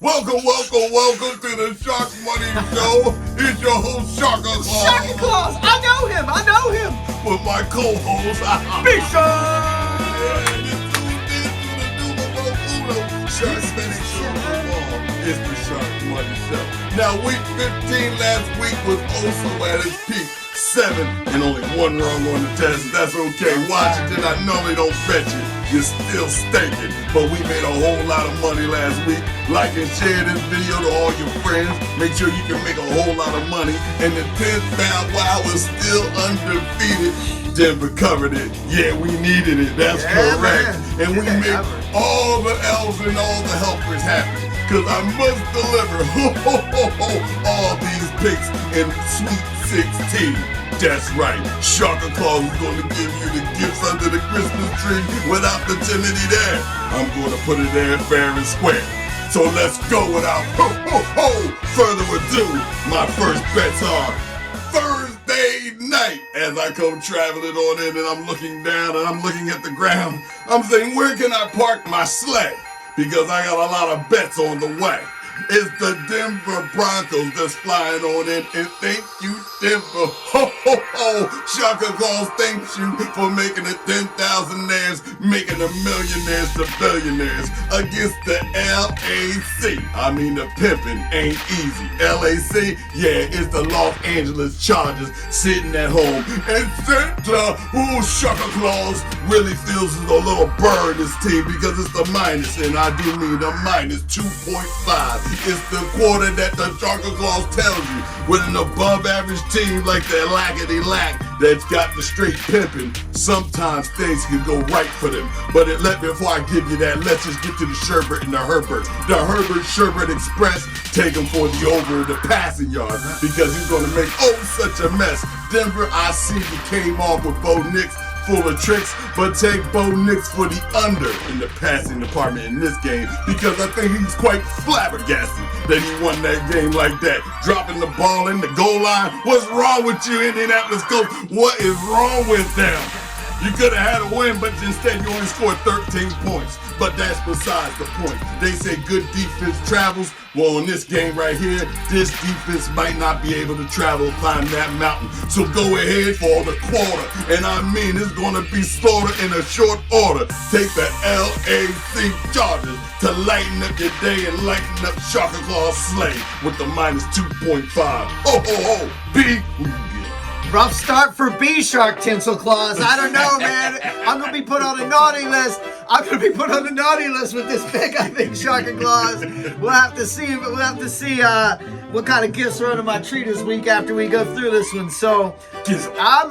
Welcome to the Sharkmoney Show. It's your host, Sharka Claus. Sharka Claus! I know him! With my co-host, It's the Sharkmoney Show. Now, week 15 last week was also at its peak. 7 and only 1 wrong on the test. That's okay. Washington, I normally don't bet you. You're still stinking. But we made a whole lot of money last week. Like and share this video to all your friends. Make sure you can make a whole lot of money. And the 10th round, while we're still undefeated, Denver covered it. Yeah, we needed it. That's correct. Man. And we made all the elves and all the helpers happy. Because I must deliver all these picks in Sweet 16. That's right. Sharka Claus is going to give you the gifts under the Christmas tree without the Trinity there. I'm going to put it there fair and square. So let's go without further ado. My first bets are Thursday night. As I come traveling on in and I'm looking down and I'm looking at the ground, I'm saying, where can I park my sleigh? Because I got a lot of bets on the way. It's the Denver Broncos that's flying on in, and thank you, Denver. Sharka Claus thanks you for making the 10,000aires, making the millionaires to billionaires against the LAC. I mean, the pimping ain't easy. LAC, yeah, it's the Los Angeles Chargers sitting at home. And Santa, Sharka Claus really feels a little burr in this team because it's the minus, and I do mean the minus 2.5. It's the quarter that the Sharka Claus tells you. With an above average team like that Lackety-Lack that's got the straight pimping, sometimes things can go right for them. But before I give you that, let's just get to the Sherbert and the Herbert. The Herbert-Sherbert Express, take him for the over the passing yards because he's going to make such a mess. Denver, I see you came off with Bo Nix full of tricks, but take Bo Nix for the under in the passing department in this game because I think he's quite flabbergasted that he won that game like that. Dropping the ball in the goal line. What's wrong with you, Indianapolis Colts? What is wrong with them? You could have had a win, but instead you only scored 13 points. But that's besides the point. They say good defense travels. Well, in this game right here, this defense might not be able to climb that mountain. So go ahead for the quarter. And I mean, it's going to be slaughtered in a short order. Take the LAC Chargers to lighten up your day and lighten up Sharka Claus' sleigh with the minus 2.5. B. Rough start for B-Shark Tinsel Claus. I don't know, man. I'm going to be put on a naughty list. With this pick, I think, Sharka Claus. We'll have to see, but we'll have to see what kind of gifts are under my tree this week after we go through this one. So I'm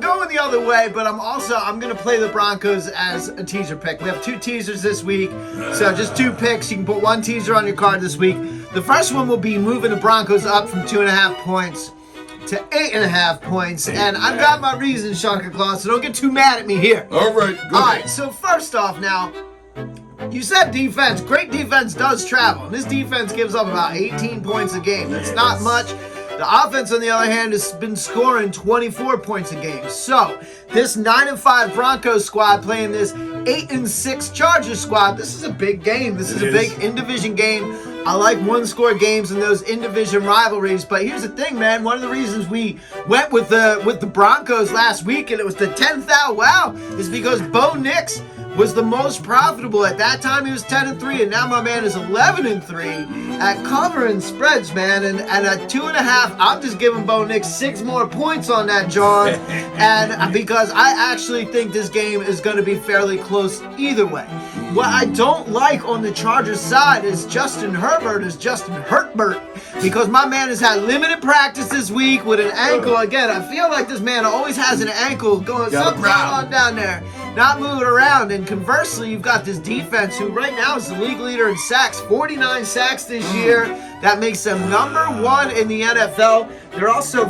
going the other way, but I'm going to play the Broncos as a teaser pick. We have 2 teasers this week, so just 2 picks. You can put 1 teaser on your card this week. The first one will be moving the Broncos up from 2.5 points to 8.5 points, and I've got my reasons, Sharka Claus, so don't get too mad at me here. All right, go ahead. So first off now, you said defense. Great defense does travel, and this defense gives up about 18 points a game. That's not much. The offense, on the other hand, has been scoring 24 points a game. So this 9-5 Broncos squad playing this 8-6 Chargers squad, this is a big game. This is a big in-division game. I like 1-score games in those in-division rivalries, but here's the thing, man. One of the reasons we went with the Broncos last week, and it was the 10th out, wow, is because Bo Nix was the most profitable. At that time, he was 10-3, and now my man is 11-3 at covering spreads, man. And at 2.5, I'm just giving Bo Nix 6 more points on that, John. And because I actually think this game is going to be fairly close either way. What I don't like on the Chargers side is Justin Herbert, because my man has had limited practice this week with an ankle. Again, I feel like this man always has an ankle going something on down there, not moving around. And conversely, you've got this defense who right now is the league leader in sacks, 49 sacks this year. That makes them number 1 in the NFL. They're also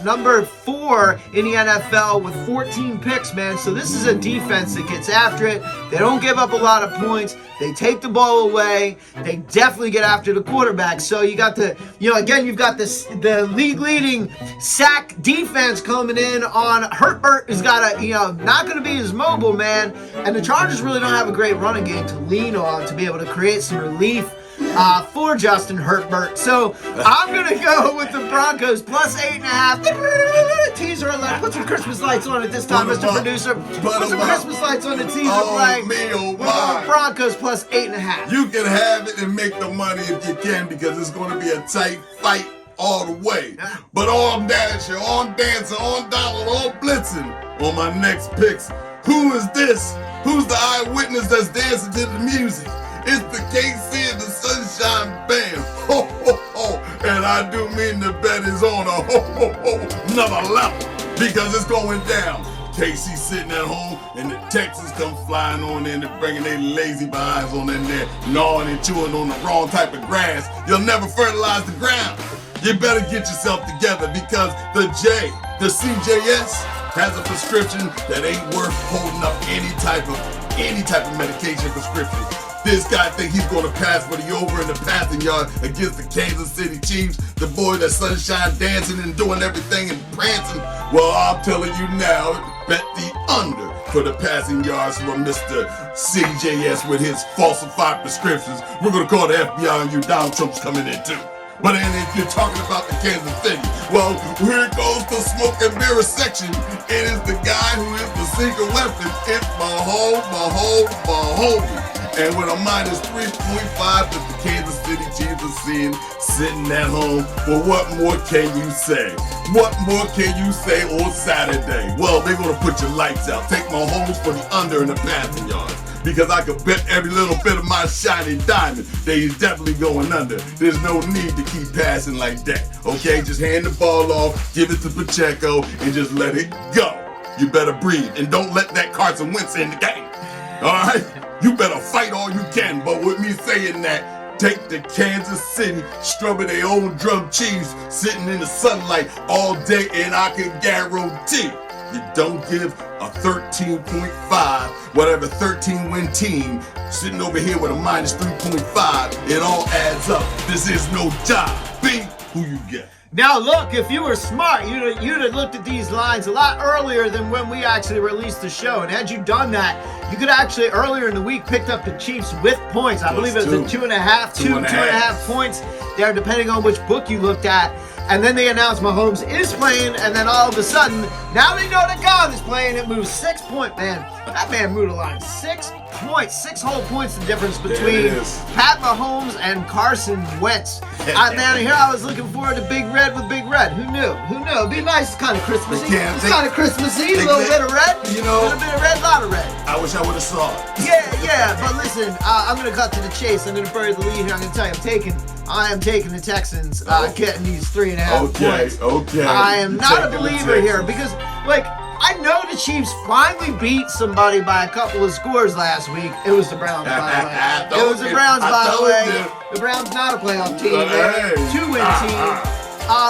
number 4 in the NFL with 14 picks, man. So this is a defense that gets after it. They don't give up a lot of points. They take the ball away. They definitely get after the quarterback. So you got you've got the league leading sack defense coming in on Herbert, who's got not going to be as mobile, man. And the Chargers really don't have a great running game to lean on to be able to create some relief for Justin Herbert. So I'm going to go with the Broncos plus 8.5. Teaser alert. Put some Christmas lights on it this time, Mr. Producer. Put some Christmas lights on the teaser play. Oh, We're going Broncos plus 8.5. You can have it and make the money if you can, because it's going to be a tight fight all the way. But on Dasher, on Dancer, on Dollar, on Blitzing, on my next picks. Who is this? Who's the eyewitness that's dancing to the music? It's the KC and the Sunshine Band. Ho, ho, ho. And I do mean the bet is on a ho, ho, ho, another level, because it's going down. KC sitting at home, and the Texans come flying on in and bringing their lazy behinds on in there, gnawing and chewing on the wrong type of grass. You'll never fertilize the ground. You better get yourself together, because the CJS, has a prescription that ain't worth holding up any type of medication prescription. This guy think he's gonna pass for the over in the passing yard against the Kansas City Chiefs, the boy that Sunshine dancing and doing everything and prancing. Well, I'm telling you now, bet the under for the passing yards from Mr. CJS with his falsified prescriptions. We're gonna call the FBI on you. Donald Trump's coming in too. But then if you're talking about the Kansas City, well, here goes the smoke and mirror section. It is the guy who is the secret weapon. It's Mahomes. And with a minus 3.5 that the Kansas City Chiefs are seeing sitting at home, well, what more can you say? What more can you say on Saturday? Well, they're going to put your lights out. Take Mahomes for the under in the passing yards, because I could bet every little bit of my shiny diamond that he's definitely going under. There's no need to keep passing like that, okay? Just hand the ball off, give it to Pacheco, and just let it go. You better breathe, and don't let that Carson Wentz in the game, all right? You better fight all you can, but with me saying that, take the Kansas City, strumming their own drum Chiefs, sitting in the sunlight all day, and I can guarantee you don't give a 13.5, whatever 13-win team, sitting over here with a minus 3.5. It all adds up. This is no job. Be who you get. Now look, if you were smart, you'd have looked at these lines a lot earlier than when we actually released the show. And had you done that, you could actually earlier in the week picked up the Chiefs with points. I believe it was a 2.5 points there, depending on which book you looked at. And then they announced Mahomes is playing, and then all of a sudden, now they know that God is playing. It moves 6 points, man. That man moved a line. 6 points, 6 whole points the difference between Pat Mahomes and Carson Wentz. Man, here I was looking forward to Big Red with Big Red. Who knew? Who knew? It'd be nice. It's kind of Christmassy. It's kind of Christmassy. A little bit of red. You know, a little bit of red, a lot of red. I wish I would have saw it. Yeah. But listen, I'm going to cut to the chase. I'm going to bury the lead here. I'm going to tell you, I am taking the Texans getting these 3.5 points. Okay. I am not a believer here because, like, I know the Chiefs finally beat somebody by a couple of scores last week. It was the Browns, by the way. It was the Browns, by the way. The Browns not a playoff team. They're a 2-win team.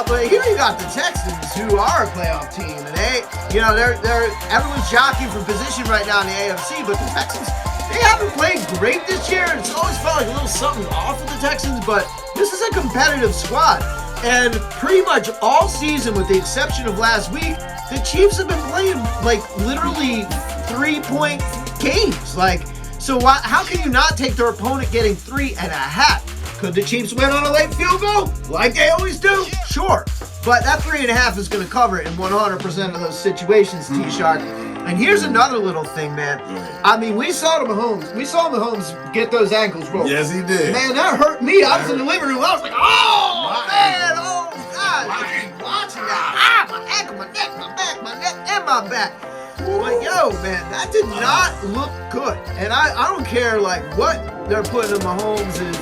But here you got the Texans, who are a playoff team, and they're everyone's jockeying for position right now in the AFC. But the Texans, they haven't played great this year, and it's always felt like a little something off with the Texans. But this is a competitive squad, and pretty much all season, with the exception of last week, the Chiefs have been playing like literally 3-point games. Like, so how can you not take their opponent getting 3.5? Could the Chiefs win on a late field goal? Like they always do? Sure. But that 3.5 is going to cover it in 100% of those situations, T-Shark. And here's another little thing, man. I mean, we saw Mahomes get those ankles rolled. Yes, he did. Man, that hurt me. I was in the living room. I was like, oh, man, oh, God. Watching that. My ankle, my neck, my back, my neck, and my back. But, yo, man, that did not look good. And I don't care, like, what they're putting in Mahomes'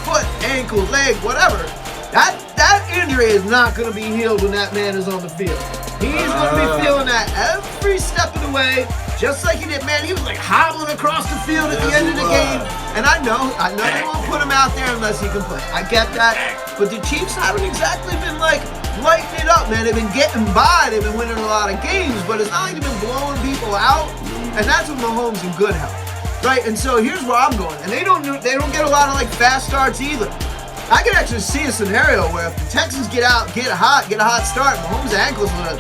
foot, ankle, leg, whatever. That injury is not going to be healed when that man is on the field. He's going to be feeling that every step of the way, just like he did. Man, he was like hobbling across the field at the end of the game. And I know they won't put him out there unless he can play. I get that. But the Chiefs haven't exactly been like lighting it up, man. They've been getting by. They've been winning a lot of games, but it's not like they've been blowing people out. And that's with Mahomes in good health, right? And so here's where I'm going. And they don't get a lot of like fast starts either. I can actually see a scenario where if the Texans get a hot start, Mahomes' ankles will.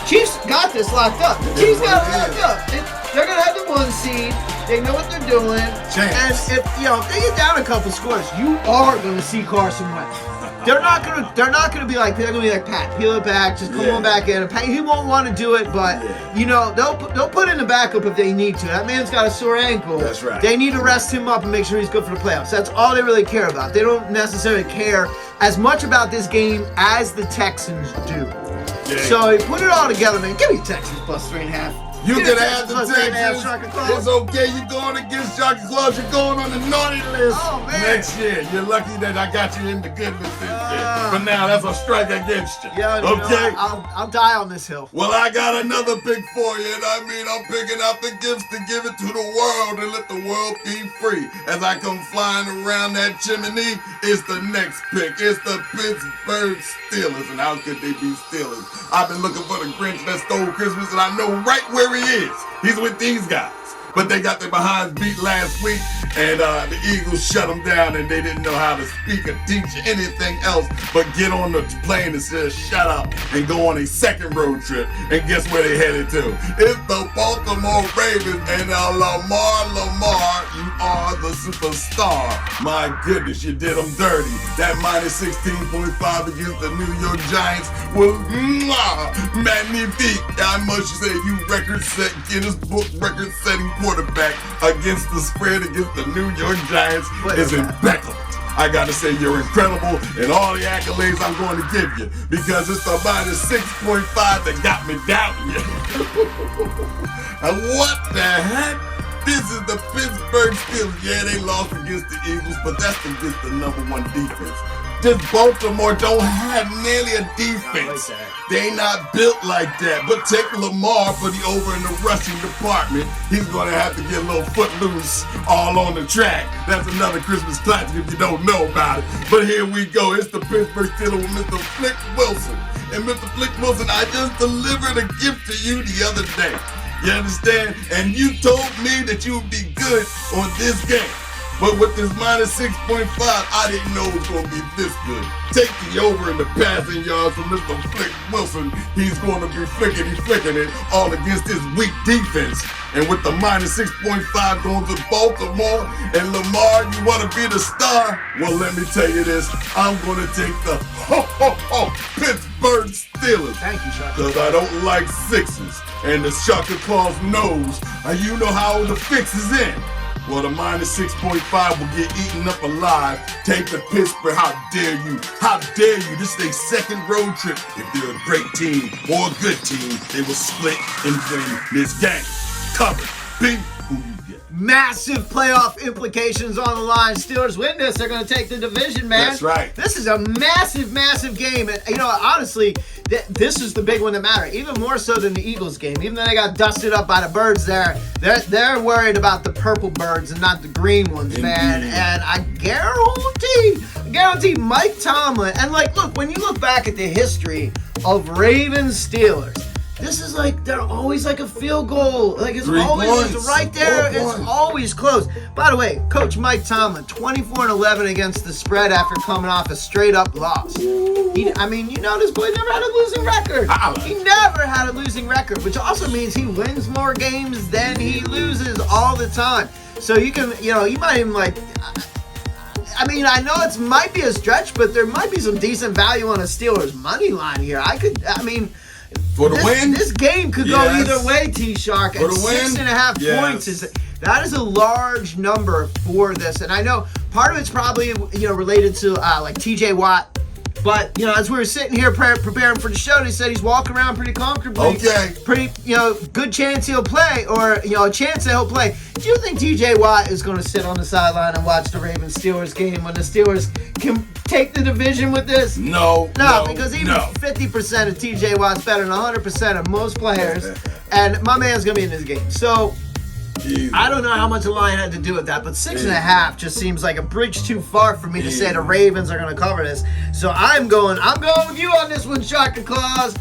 Chiefs got this locked up. The Chiefs got it locked up. They're going to have the 1 seed. They know what they're doing. Chance. And if they get down a couple scores, you are going to see Carson Wentz. They're not gonna be like Pat, peel it back, just come on back in. He won't want to do it, but they'll put in the backup if they need to. That man's got a sore ankle. That's right. They need to rest him up and make sure he's good for the playoffs. That's all they really care about. They don't necessarily care as much about this game as the Texans do. Yeah. So put it all together, man. Give me Texans plus 3.5. You can have the plus 3.5, Texans. Shark Claus. It's okay. You're going against Sharky Claus. You're going on the naughty list Oh, man. next year. You're lucky that I got you in the good list this year. But now that's a strike against you. Yeah, okay? I'll die on this hill. Well, I got another pick for you, and I'm picking out the gifts to give it to the world and let the world be free. As I come flying around that chimney, it's the next pick. It's the Pittsburgh Steelers, and how could they be Steelers? I've been looking for the Grinch that stole Christmas, and I know right where he is. He's with these guys. But they got their behinds beat last week, and the Eagles shut them down, and they didn't know how to speak or teach anything else but get on the plane and say, shut up, and go on a second road trip. And guess where they headed to? It's the Baltimore Ravens, and Lamar, you are the superstar. My goodness, you did them dirty. That minus 16.5 against the New York Giants was magnifique. I must say, you Guinness Book record-setting quarterback against the spread against the New York Giants is impeccable. I gotta say you're incredible, and all the accolades I'm going to give you, because it's the minus 6.5 that got me doubting you. And what the heck? This is the Pittsburgh Steelers. Yeah, they lost against the Eagles, but that's against the number one defense. This Baltimore don't have nearly a defense. They not built like that. But take Lamar for the over in the rushing department. He's going to have to get a little footloose all on the track. That's another Christmas classic if you don't know about it. But here we go. It's the Pittsburgh Steelers with Mr. Flick Wilson. And Mr. Flick Wilson, I just delivered a gift to you the other day. You understand? And you told me that you would be good on this game. But with this minus 6.5, I didn't know it was going to be this good. Take the over in the passing yards from Mr. Flick Wilson. He's going to be flicking it all against his weak defense. And with the minus 6.5 going to Baltimore and Lamar, you want to be the star? Well, let me tell you this. I'm going to take the Pittsburgh Steelers. Thank you, Shark. Because I don't like sixes. And the Sharky Claus knows. You know how the fix is in. Well, the minus 6.5 will get eaten up alive. Take the Pittsburgh. How dare you? How dare you? This is their second road trip. If they're a great team or a good team, they will split and win this game. Cover. Big. Who you get? Massive playoff implications on the line. Steelers win this. They're going to take the division, man. That's right. This is a massive, massive game. And, honestly, this is the big one that matters. Even more so than the Eagles game. Even though they got dusted up by the birds there, they're worried about the purple birds and not the green ones, man. And I guarantee Mike Tomlin. And, look, when you look back at the history of Ravens-Steelers, this is they're always a field goal. It's 3 always points. right there. 4 It's points. always close. By the way, Coach Mike Tomlin, 24-11 against the spread after coming off a straight-up loss. This boy never had a losing record. He never had a losing record, which also means he wins more games than he loses all the time. So you can, you might even I know it might be a stretch, but there might be some decent value on a Steelers money line here. For the win? This game could go either way, T-Shark. For And the win? 6.5 points that is a large number for this. And I know part of it's probably related to TJ Watt. But as we were sitting here preparing for the show, they said he's walking around pretty comfortably. Okay. Pretty good chance he'll play, or a chance that he'll play. Do you think TJ Watt is going to sit on the sideline and watch the Ravens-Steelers game when the Steelers can take the division with this? No, because even 50% of TJ Watt's better than 100% of most players, and my man's going to be in this game. So I don't know how much the line had to do with that, but 6.5 just seems like a bridge too far for me to say the Ravens are going to cover this. So I'm going with you on this one, Sharky Claus.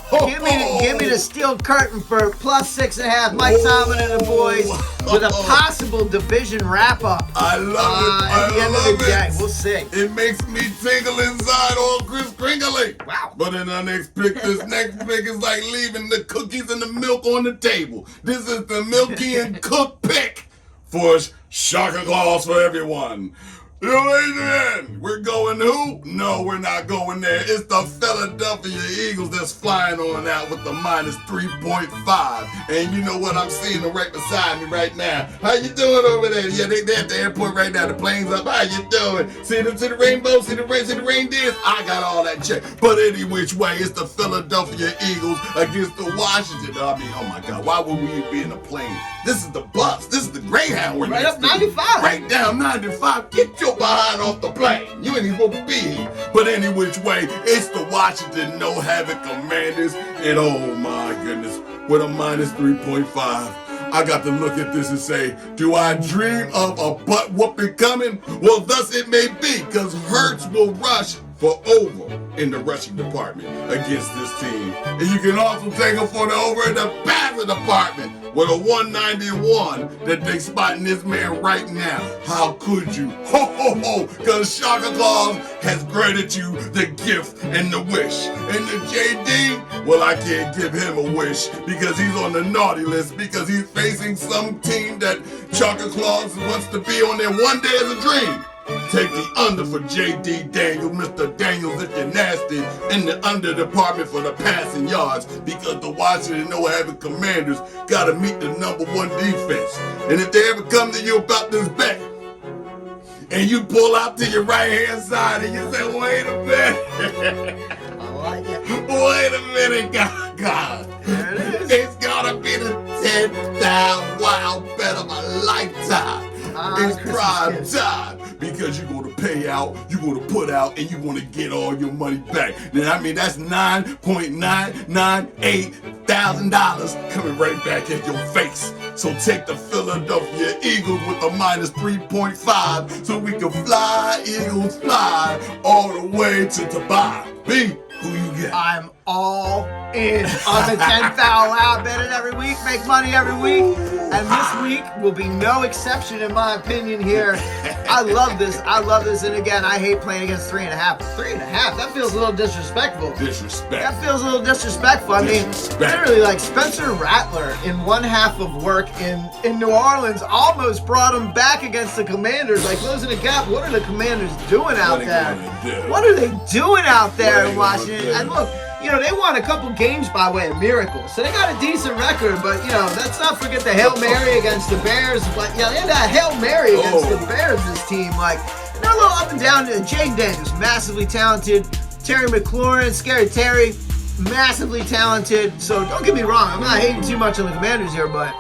Give me the steel curtain for plus 6.5. Mike Tomlin and the boys with a possible division wrap-up. I love it. At the end of the day, we'll see. It makes me tingle inside all Chris Kringly. Wow. But in our next pick, this next pick is like leaving the cookies and the milk on the table. This is the Milky and Cook pick for Sharker Claws for everyone. Adrian, we're going who? No, we're not going there. It's the Philadelphia Eagles that's flying on out with the minus 3.5. And you know what? I'm seeing them right beside me right now. How you doing over there? Yeah, they at the airport right now. The plane's up. How you doing? See the rainbow? See the reindeers? I got all that check. But any which way, it's the Philadelphia Eagles against the Washington. I mean, oh my God, why would we be in a plane? This is the bus. This is the Greyhound. We're right up 95. Right down 95. Get your behind off the plane. You ain't even supposed to be here. But any which way, it's the Washington No Havoc Commanders. And oh my goodness, with a minus 3.5. I got to look at this and say, do I dream of a butt whooping coming? Well, thus it may be, because Hurts will rush for over in the rushing department against this team. And you can also take them for the over in the passing department with a 191 that they spotting this man right now. How could you? Ho, ho, ho, because Shaka Claus has granted you the gift and the wish. And the JD, well, I can't give him a wish because he's on the naughty list because he's facing some team that Shaka Claus wants to be on there one day as a dream. Take the under for J.D. Daniels, Mr. Daniels if you're nasty, in the under department for the passing yards because the Washington No Havoc Commanders got to meet the #1 defense. And if they ever come to you about this bet, and you pull out to your right-hand side and you say, wait a minute. I like it. Wait a minute, God. There it is. It's got to be the 10,000 wild bet of a lifetime. It's prime time because you're going to pay out, you're going to put out, and you're going to get all your money back. Now, I mean, that's $9,998,000 coming right back at your face. So take the Philadelphia Eagles with a minus 3.5 so we can fly, Eagles fly, all the way to Dubai. B, who you got? I'm all in on the 10,000 out. Bet it every week, make money every week. And this week will be no exception in my opinion here. I love this. And again, I hate playing against 3.5. 3.5, that feels a little disrespectful. That feels a little disrespectful. I mean, literally, like Spencer Rattler in one half of work in New Orleans almost brought him back against the Commanders. Like, closing the gap, what are the Commanders doing out there? What are they doing out there in Washington? And look, you know, they won a couple games by way of miracle. So they got a decent record, but, you know, let's not forget the Hail Mary against the Bears. But, yeah, they had that Hail Mary against the Bears, this team. Like, they're a little up and down. Jaden Daniels, massively talented. Terry McLaurin, Scary Terry, massively talented. So don't get me wrong, I'm not hating too much on the Commanders here, but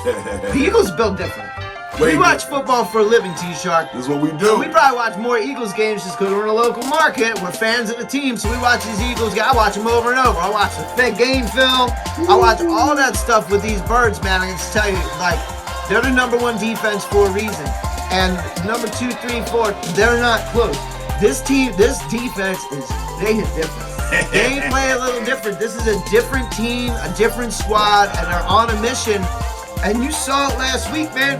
the Eagles built different. We watch football for a living, T-Shark. This is what we do. We probably watch more Eagles games just because we're in a local market. We're fans of the team, so we watch these Eagles games. I watch them over and over. I watch the fake game film. I watch all that stuff with these birds, man. I can just tell you, like, they're the #1 defense for a reason. And number 2, 3, 4, they're not close. This defense they hit different. They play a little different. This is a different team, a different squad, and they're on a mission. And you saw it last week, man.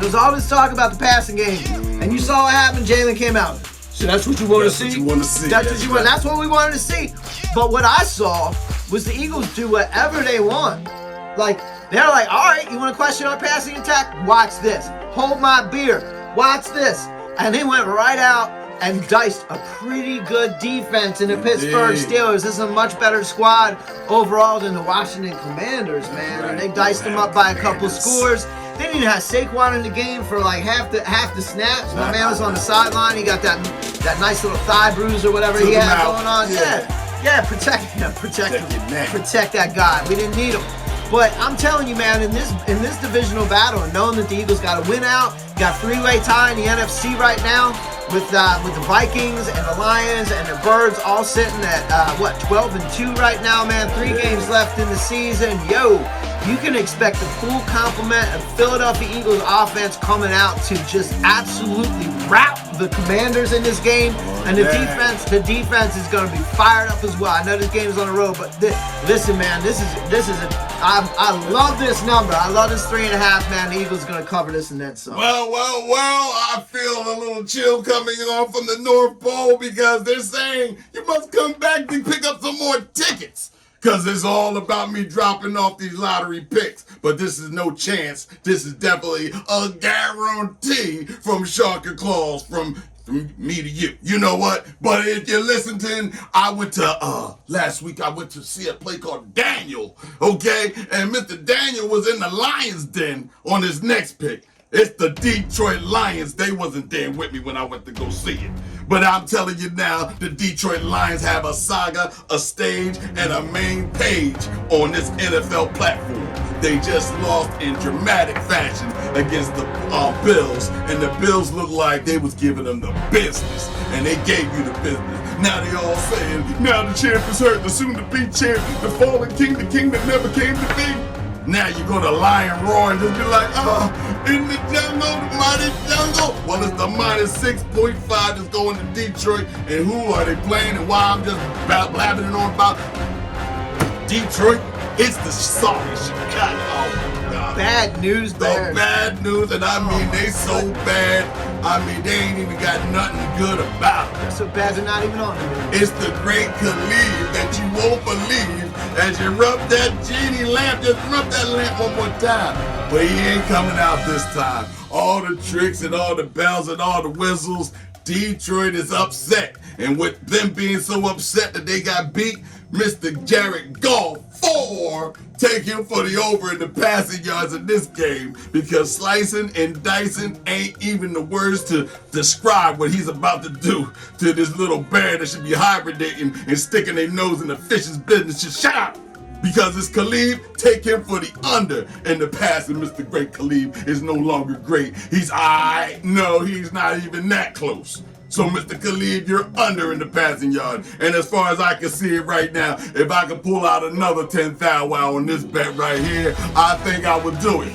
There's all this talk about the passing game, and you saw what happened. Jalen came out. So that's what you want to see. That's what you want to see. That's what we wanted to see. But what I saw was the Eagles do whatever they want. Like, they're like, all right, you want to question our passing attack? Watch this. Hold my beer. Watch this. And they went right out and diced a pretty good defense in the Pittsburgh Steelers. This is a much better squad overall than the Washington Commanders, man. And they diced them up by a couple scores. They didn't even have Saquon in the game for like half the snaps. My man was on the sideline. He got that nice little thigh bruise or whatever he had going on. Yeah, protect that guy. We didn't need him. But I'm telling you, man, in this divisional battle, and knowing that the Eagles got to win out, got 3-way tie in the NFC right now with the Vikings and the Lions and the Birds all sitting at 12-2 right now, man. 3 games left in the season. You can expect the full complement of Philadelphia Eagles offense coming out to just absolutely rout the Commanders in this game. And the defense is going to be fired up as well. I know this game is on the road, but listen, man, I love this number. I love this 3.5, man. The Eagles are going to cover this and then some. Well, I feel a little chill coming on from the North Pole because they're saying you must come back to pick up some more tickets. because it's all about me dropping off these lottery picks. But this is no chance. This is definitely a guarantee from Shark and Claws from me to you. You know what? But if you're listening, I went to, last week I went to see a play called Daniel, okay? And Mr. Daniel was in the Lions den on his next pick. It's the Detroit Lions. They wasn't there with me when I went to go see it. But I'm telling you now, the Detroit Lions have a saga, a stage, and a main page on this NFL platform. They just lost in dramatic fashion against the Bills, and the Bills looked like they was giving them the business, and they gave you the business. Now they all saying, now the champ is hurt, the soon-to-be champ, the fallen king, the king that never came to be. Now you're gonna lie and roar and just be like, in the jungle, the mighty jungle. Well, it's the -6.5 that's going to Detroit, and who are they playing, and why I'm just blabbing on about Detroit? It's the sorry Chicago. Oh, God. Bad news, Bears. So bad news, and I mean, they so bad. I mean, they ain't even got nothing good about it. They're so bad they're not even on it. It's the great Khalid that you won't believe as you rub that genie lamp. Just rub that lamp one more time. But he ain't coming out this time. All the tricks and all the bells and all the whistles, Detroit is upset. And with them being so upset that they got beat, Mr. Jared Goff, take him for the over in the passing yards in this game, because slicing and dicing ain't even the words to describe what he's about to do to this little bear that should be hibernating and sticking their nose in the fish's business. Just shut up! Because it's Khalid, take him for the under in the passing. Mr. Great Khalid is no longer great. He's no, he's not even that close. So, Mr. Khalid, you're under in the passing yard. And as far as I can see it right now, if I could pull out another 10,000 on this bet right here, I think I would do it.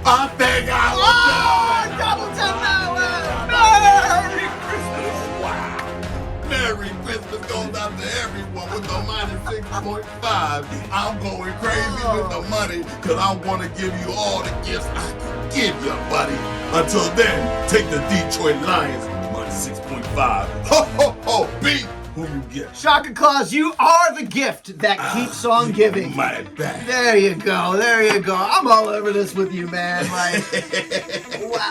I think I would do it. Double 10,000! Merry Christmas! Wow. Merry Christmas goes out to everyone with the -6.5. I'm going crazy with the money because I want to give you all the gifts I can give you, buddy. Until then, take the Detroit Lions. 6.5. Ho, ho, ho. Beat who you get. Shark and Claws, you are the gift that keeps on giving. My bad. There you go. There you go. I'm all over this with you, man. Like,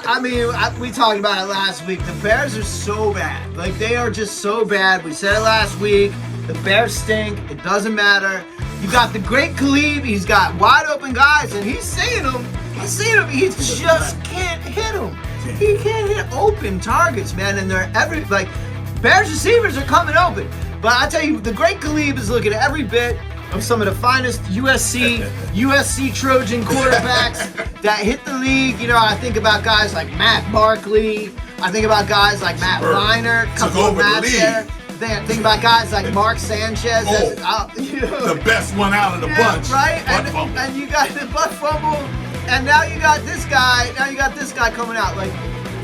I mean, we talked about it last week. The Bears are so bad. Like, they are just so bad. We said it last week. The Bears stink. It doesn't matter. You got the great Khalid. He's got wide open guys, and he's seeing them. He's seeing them. He just can't hit them. He can't hit open targets, man, and they're Bears receivers are coming open. But I tell you, the great Khalid is looking at every bit of some of the finest USC Trojan quarterbacks that hit the league. You know, I think about guys like Matt Barkley. I think about guys like Matt Leinart. Took over the league. Think about guys like Mark Sanchez. The best one out of the bunch. Right? And you got the butt fumble. And now you got this guy. Now you got this guy coming out. Like,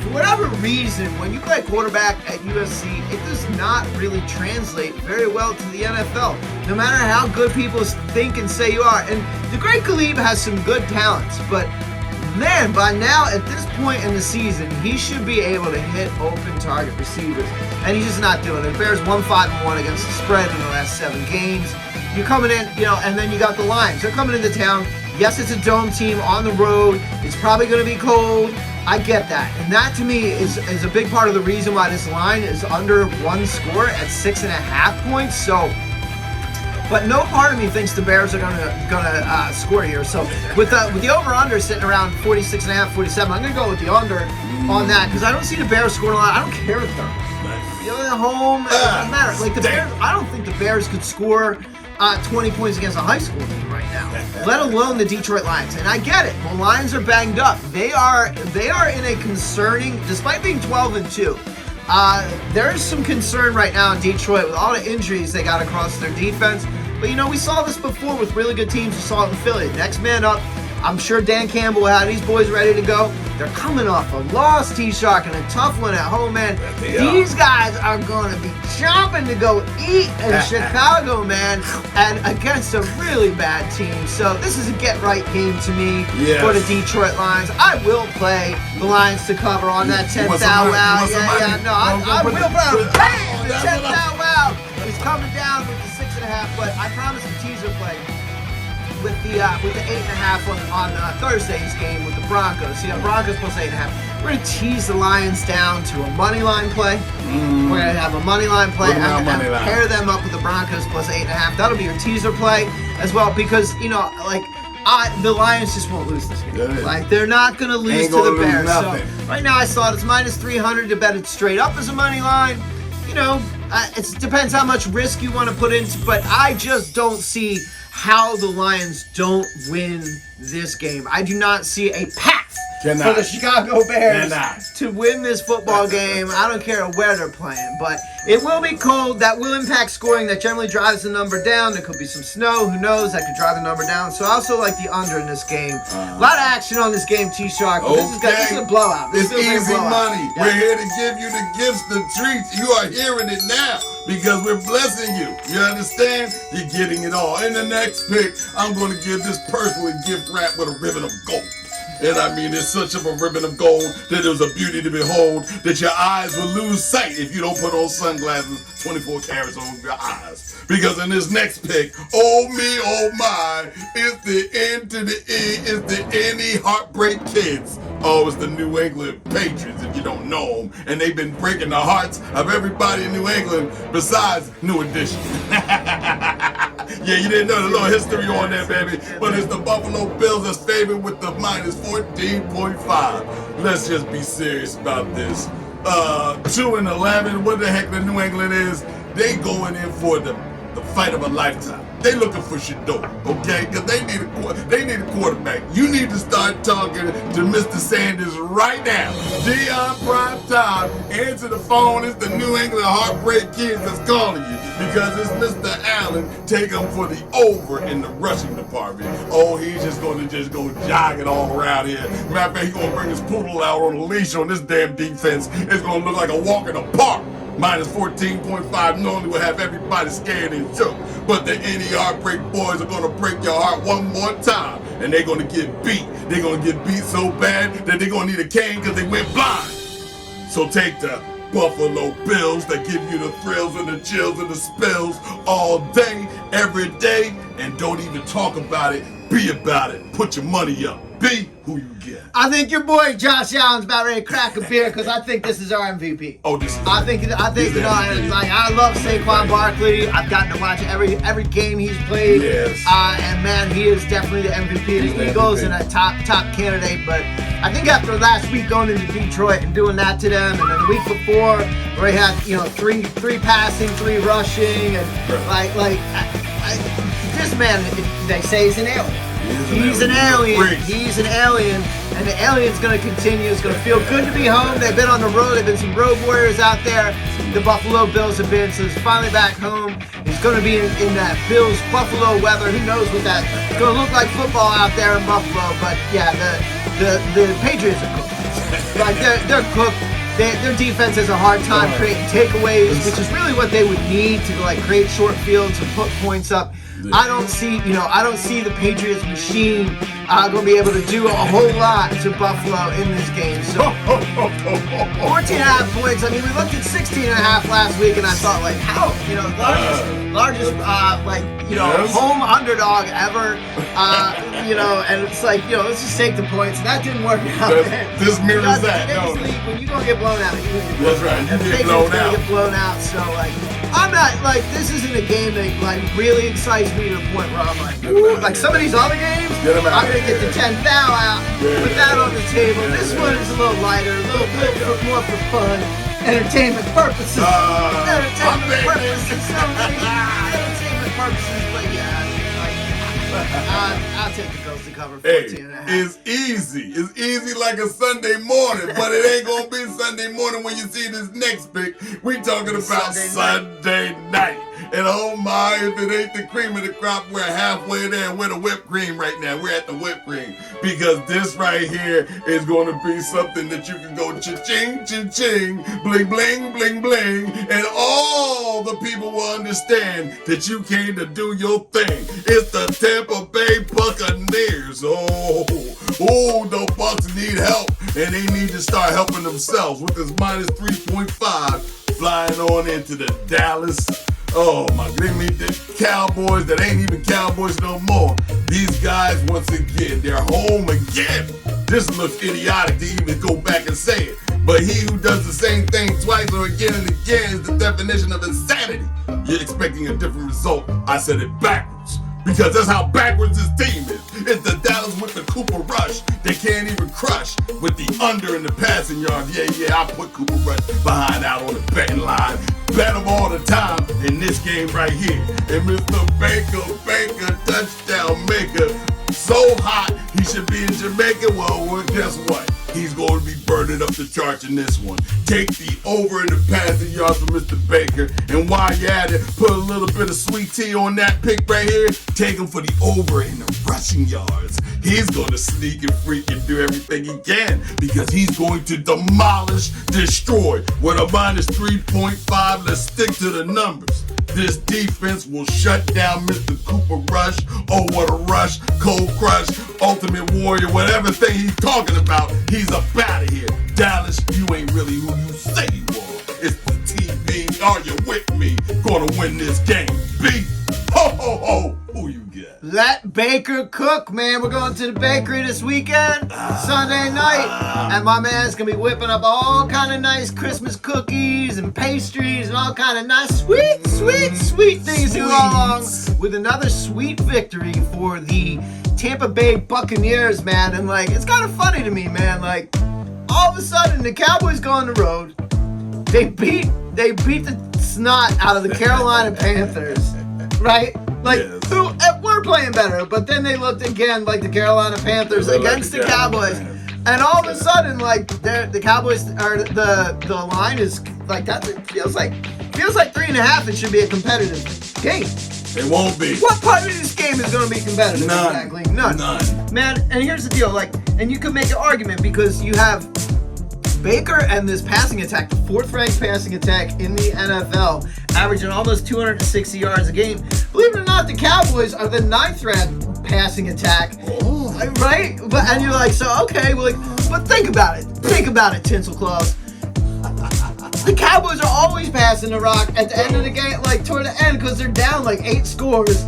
for whatever reason, when you play quarterback at USC, it does not really translate very well to the NFL. No matter how good people think and say you are. And the great Khalid has some good talents, but man, by now at this point in the season, he should be able to hit open target receivers, and he's just not doing it. The Bears won 5-1 against the spread in the last 7 games. You're coming in, and then you got the Lions. They're coming into town. Yes, it's a dome team on the road. It's probably going to be cold. I get that. And that, to me, is a big part of the reason why this line is under 1 score at 6.5 points. So, but no part of me thinks the Bears are gonna score here. So, with the over/under sitting around 46.5, 47, I'm going to go with the under on that because I don't see the Bears scoring a lot. I don't care if they're at home. It doesn't matter. Like the Bears, I don't think the Bears could score 20 points against a high school team right now, let alone the Detroit Lions. And I get it. The Lions are banged up. They are in a concerning, despite being 12-2. There's some concern right now in Detroit with all the injuries they got across their defense. But we saw this before with really good teams. We saw it in Philly. Next man up. I'm sure Dan Campbell will have these boys ready to go. They're coming off a loss, T-Shark, and a tough one at home, man. These guys are going to be chomping to go eat in Chicago, man, and against a really bad team. So this is a get-right game to me for the Detroit Lions. I will play the Lions to cover on that 10,000 wow. I will play the 10,000 wow. He's coming down with the 6.5 8.5, but I promised a teaser play with the 8.5 on Thursday's game with the Broncos. See, the Broncos plus 8.5. We're gonna tease the Lions down to a money line play. We're gonna have a money line play and pair them up with the Broncos plus 8.5. That'll be your teaser play as well, because the Lions just won't lose this game. Like, they're not gonna lose to the Bears. So right now I saw it's minus 300 to bet it straight up as a money line. It depends how much risk you want to put into, but I just don't see how the Lions don't win this game. I do not see a path for the Chicago Bears to win this football game. I don't care where they're playing, but it will be cold. That will impact scoring. That generally drives the number down. There could be some snow. Who knows? That could drive the number down. So I also like the under in this game. A lot of action on this game, T-Shark. This is a blowout. It's easy money. Yeah. We're here to give you the gifts, the treats. You are hearing it now because we're blessing you. You understand? You're getting it all. In the next pick, I'm going to give this personally gift wrap with a ribbon of gold. And I mean, it's such of a ribbon of gold that it was a beauty to behold that your eyes will lose sight if you don't put on sunglasses 24 carats on your eyes. Because in this next pick, oh me, oh my, it's the N to the E, it's the N-E Heartbreak Kids. Oh, it's the New England Patriots, if you don't know them. And they've been breaking the hearts of everybody in New England besides New Edition. Yeah, you didn't know the little history on that, baby. But it's the Buffalo Bills that's favored with the minus 14.5. Let's just be serious about this. 2-11, what the heck the New England is, they going in for the fight of a lifetime. They looking for Shador, okay? Because they need a quarterback. You need to start talking to Mr. Sanders right now. Dion Primetime, answer the phone. It's the New England Heartbreak Kids that's calling you because it's Mr. Allen. Take him for the over in the rushing department. Oh, he's just going to go jogging all around here. Matter of fact, he's going to bring his poodle out on a leash on this damn defense. It's going to look like a walk in the park. Minus 14.5 normally will have everybody scared and shook. But the N.E. Heartbreak Boys are going to break your heart one more time. And they're going to get beat. They're going to get beat so bad that they're going to need a cane because they went blind. So take the Buffalo Bills that give you the thrills and the chills and the spills all day, every day. And don't even talk about it. Be about it. Put your money up. Be who you get. I think your boy Josh Allen's about ready to crack a beer because I think this is our MVP. Oh, this is. I think I love Saquon Barkley. I've gotten to watch every game he's played. Yes. And man, he is definitely the MVP of the Eagles and a top candidate. But I think after last week going into Detroit and doing that to them, and then the week before where he had three passing, 3 rushing, and this man, they say he's an alien. He's an alien. He's an alien. And the alien's going to continue. It's going to feel good to be home. They've been on the road. They've been some road warriors out there. The Buffalo Bills have been. So he's finally back home. He's going to be in that Bills-Buffalo weather. Who knows what that's going to look like football out there in Buffalo. But yeah, the Patriots are cooked. Like they're cooked. Their defense has a hard time creating takeaways, which is really what they would need to create short fields and put points up. I don't see the Patriots machine going to be able to do a whole lot to Buffalo in this game. So 14.5 points. I mean, we looked at 16.5 last week, and I thought, how? Largest home underdog ever. And it's let's just take the points. That didn't work out. This mirrors that. When you don't get blown out, that's right. You get blown out. Get blown out. So I'm not this isn't a game that really excites me to the point where I'm ooh, some of these other games, I'm gonna get the 10 thou out, put that on the table. This one is a little lighter, a little more for fun, entertainment purposes. Entertainment purposes, but yeah. I'll take the Bills to cover 14.5. It's easy. It's easy like a Sunday morning, but it ain't gonna be Sunday morning when you see this next pick. We talking about Sunday night. And oh my, if it ain't the cream of the crop, we're halfway there. We're the whipped cream right now. We're at the whipped cream. Because this right here is going to be something that you can go cha-ching, cha-ching, bling, bling, bling, bling. And all the people will understand that you came to do your thing. It's the Tampa Bay Buccaneers. Oh, the Bucs need help. And they need to start helping themselves with this minus 3.5 flying on into the Dallas Oh my, they meet the Cowboys that ain't even Cowboys no more. These guys, once again, they're home again. This looks idiotic to even go back and say it. But he who does the same thing twice or again and again is the definition of insanity. You're expecting a different result. I said it backwards. Because that's how backwards his team is. It's the Dallas with the Cooper Rush. They can't even crush with the under and the passing yards. Yeah, I put Cooper Rush behind out on the betting line. Bet him all the time in this game right here. And Mr. Baker, touchdown maker. So hot, he should be in Jamaica. Well, guess what? He's going to be burning up the charts in this one. Take the over in the passing yards for Mr. Baker. And while you're at it, put a little bit of sweet tea on that pick right here. Take him for the over in the rushing yards. He's going to sneak and freak and do everything he can because he's going to demolish, destroy. With a minus 3.5, let's stick to the numbers. This defense will shut down Mr. Cooper Rush. Oh, what a rush. Cold Crush, Ultimate Warrior, whatever thing he's talking about, he's up out of here. Dallas, you ain't really who you say you are. It's the TV. Are you with me? Gonna win this game. B. Ho, ho, ho. Who you got? Let Baker cook, man. We're going to the bakery this weekend, Sunday night, and my man's gonna be whipping up all kind of nice Christmas cookies and pastries and all kind of nice sweet things to go along with another sweet victory for the Tampa Bay Buccaneers, man. And like, it's kind of funny to me, man. Like, all of a sudden, the Cowboys go on the road. They beat the snot out of the Carolina Panthers, right? Like, yes. Who were playing better, but then they looked again like the Carolina Panthers against the Cowboys. And all of a sudden, like, the Cowboys are the line is like that. It feels like 3.5. It should be a competitive game. It won't be. What part of this game is going to be competitive? None. Exactly. None. Man, and here's the deal. Like, and you can make an argument because you have Baker and this passing attack, the 4th-ranked passing attack in the NFL, averaging almost 260 yards a game. Believe it or not, the Cowboys are the 9th-ranked passing attack. Oh. Right? And you're like, so, okay, well, like, but think about it. Think about it, Tinsel Claus. The Cowboys are always passing the rock at the end of the game, like toward the end, because they're down like 8 scores,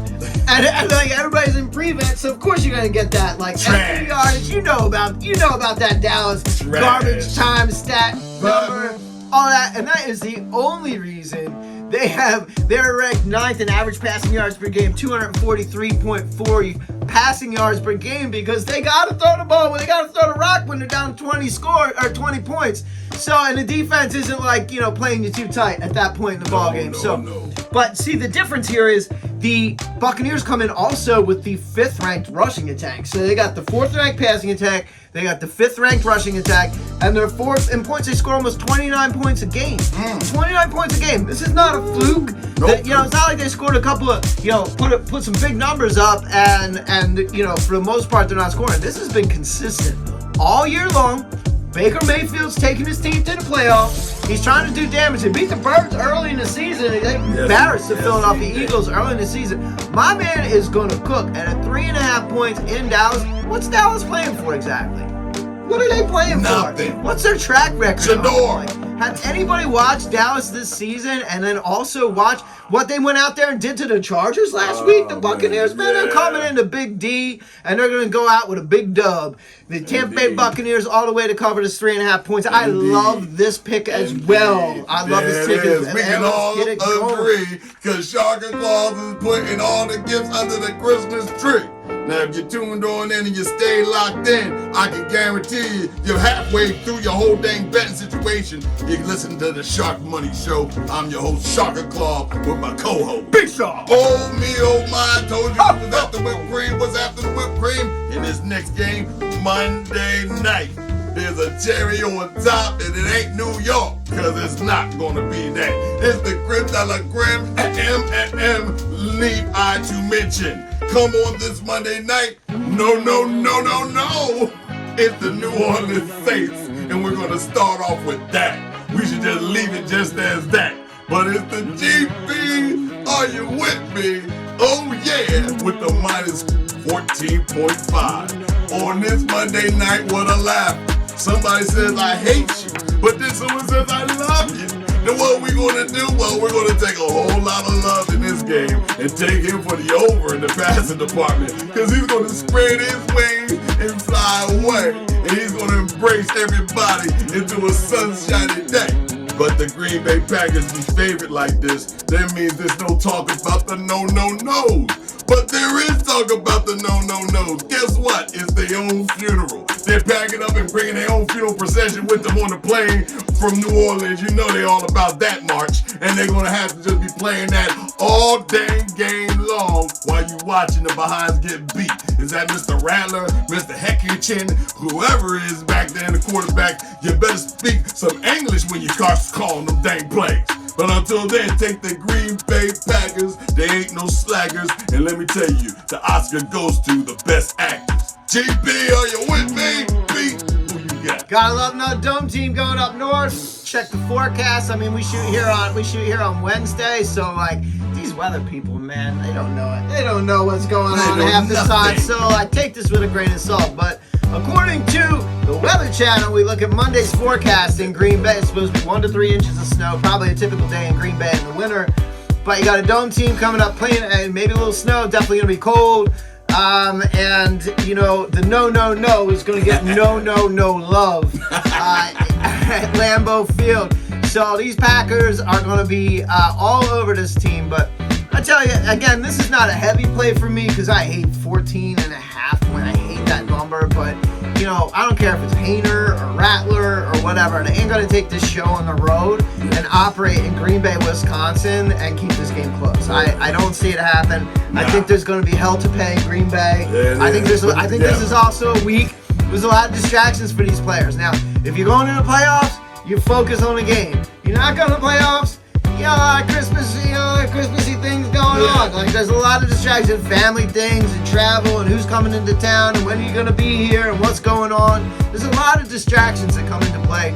and like everybody's in prevent. So of course you're gonna get that like extra yardage. You know about that Dallas garbage time stat number, all that, and that is the only reason they're ranked 9th in average passing yards per game, 243.4 passing yards per game, because they gotta throw the ball, they gotta throw the rock when they're down 20 points. So, and the defense isn't like, playing you too tight at that point in the ball game. No. But see, the difference here is the Buccaneers come in also with the 5th-ranked rushing attack. So they got the 4th-ranked passing attack, they got the 5th-ranked rushing attack, and they're 4th in points. They score almost 29 points a game. 29 points a game. This is not a fluke. Nope. It's not like they scored a couple of, put some big numbers up, and for the most part they're not scoring. This has been consistent all year long. Baker Mayfield's taking his team to the playoffs. He's trying to do damage. They beat the Birds early in the season. They embarrassed the Philadelphia Eagles early in the season. My man is going to cook. And at 3.5 points in Dallas, what's Dallas playing for exactly? What are they playing Nothing. for? What's their track record? Shador. Has anybody watched Dallas this season and then also watch what they went out there and did to the Chargers last week? The Buccaneers, man, they're coming into Big D, and they're going to go out with a big dub. The Tampa Bay Buccaneers all the way to cover this 3.5 points. I love this pick as well. I love this pick as well. We can all agree, because Sharkmoney Claus is putting all the gifts under the Christmas tree. Now, if you tuned on in and you stay locked in, I can guarantee you're halfway through your whole dang betting situation. You can listen to the Sharkmoney Show. I'm your host, Sharkmoney Claus, with my co-host, Big Shark. Oh, me, oh, my. I told you it was after whipped cream. What's after the whipped cream? In this next game, Monday night. There's a cherry on top, and it ain't New York, because it's not going to be that. It's the Crib de la Crib, need I to mention. Come on this Monday night. No. It's the New Orleans Saints, and we're going to start off with that. We should just leave it just as that. But it's the GP. Are you with me? Oh, yeah, with the minus 14.5. On this Monday night, what a laugh. Somebody says, I hate you. But then someone says, I love you. Then what we going to do? Well, we're going to take a whole lot of love in this game and take him for the over in the passing department, because he's going to spread his wings and fly away, and he's going to embrace everybody into a sunshiny day. But the Green Bay Packers be favored like this. That means there's no talk about the no-no-nos. But there is talk about the no-no-nos. Guess what? It's their own funeral. They're packing up and bringing their own funeral procession with them on the plane from New Orleans. You know they're all about that march. And they're going to have to just be playing that all dang game long while you watching the behinds get beat. Is that Mr. Rattler, Mr. Heckerchin, whoever is back there in the quarterback? You better speak some English when you start calling them dang plays. But until then, take the Green Bay Packers. They ain't no slackers. And let me tell you, the Oscar goes to the best actors. GB, are you with me? B, who you got? Gotta love another dome team going up north. Check the forecast. I mean, we shoot here on Wednesday, so like these weather people, man, they don't know it. They don't know what's going on half the time. So I take this with a grain of salt. But according to the Weather Channel, we look at Monday's forecast in Green Bay. It's supposed to be 1 to 3 inches of snow, probably a typical day in Green Bay in the winter. But you got a dome team coming up playing, and maybe a little snow, definitely going to be cold. And, you know, the no is going to get no love at Lambeau Field. So these Packers are going to be all over this team. But I tell you, again, this is not a heavy play for me because I hate 14.5 when I hate that number. But, you know, I don't care if it's Hayner or Rattler or whatever. They ain't going to take this show on the road and operate in Green Bay, Wisconsin and keep this game close. I don't see it happen. Nah. I think there's going to be hell to pay in Green Bay. Yeah, I think this is also a week. There's a lot of distractions for these players. Now, if you're going into the playoffs, you focus on the game. You're not going to the playoffs, you know, Christmassy things going on. Like, there's a lot of distractions, family things and travel and who's coming into town and when are you going to be here and what's going on. There's a lot of distractions that come into play.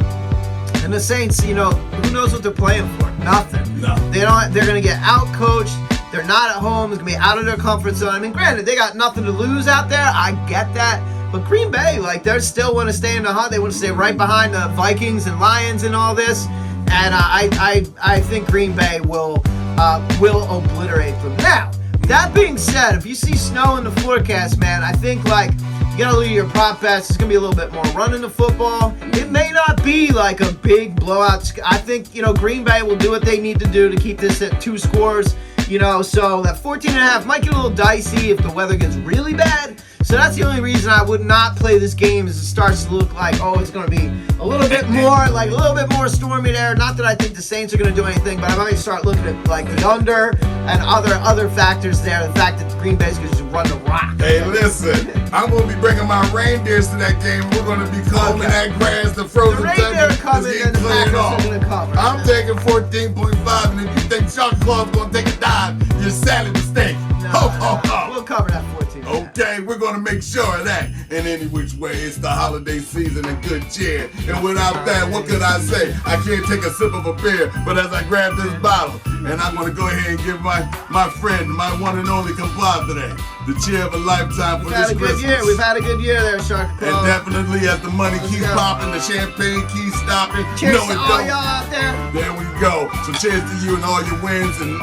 And the Saints, you know, who knows what they're playing for? Nothing. No. They're going to get out-coached. They're not at home. It's going to be out of their comfort zone. I mean, granted, they got nothing to lose out there. I get that. But Green Bay, like, they still want to stay in the hunt. They want to stay right behind the Vikings and Lions and all this. And I think Green Bay will obliterate them. Now, that being said, if you see snow in the forecast, man, I think, like, you got to look at your prop bets. It's going to be a little bit more running the football. It may not be like a big blowout. I think, you know, Green Bay will do what they need to do to keep this at 2 scores. You know, so that 14.5 might get a little dicey if the weather gets really bad. So that's the only reason I would not play this game is it starts to look like, oh, it's going to be a little bit more stormy there. Not that I think the Saints are going to do anything, but I might start looking at like the under and other factors there. The fact that Green Bay's going to just run the rock. Hey, listen, I'm going to be bringing my reindeers to that game. We're going to be combing that grass, the frozen reindeer are coming and the Packers are going to cover. I'm taking 14.5, and if you think Shark Claw's going to take a dive, you're sadly mistaken. No. We'll cover that 14. Okay, we're going to make sure of that. In any which way, it's the holiday season and good cheer. And without that, what could I say? I can't take a sip of a beer, but as I grab this bottle, and I'm going to go ahead and give my friend, my one and only compadre today, the cheer of a lifetime for this Christmas. We've had a good year there, Shark. And definitely as the money keeps popping, the champagne keeps stopping. Cheers to all y'all out there. There we go. So cheers to you and all your wins. And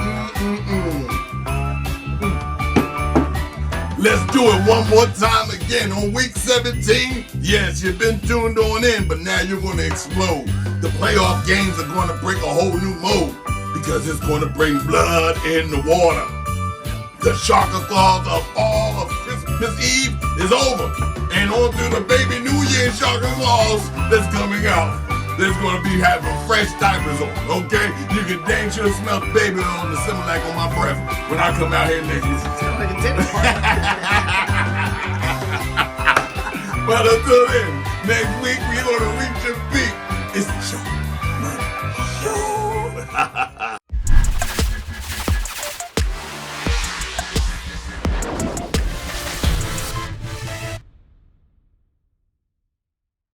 let's do it one more time again on week 17. Yes, you've been tuned on in, but now you're going to explode. The playoff games are going to break a whole new mode because it's going to bring blood in the water. The Shark Claws of all of Christmas Eve is over. And on through the baby New Year Shark Claws that's coming out. There's going to be having fresh diapers on, okay? You can dang sure smell the baby on the Similac on my breath when I come out here next week. It's like a dinner party. But until then, next week we're going to reach your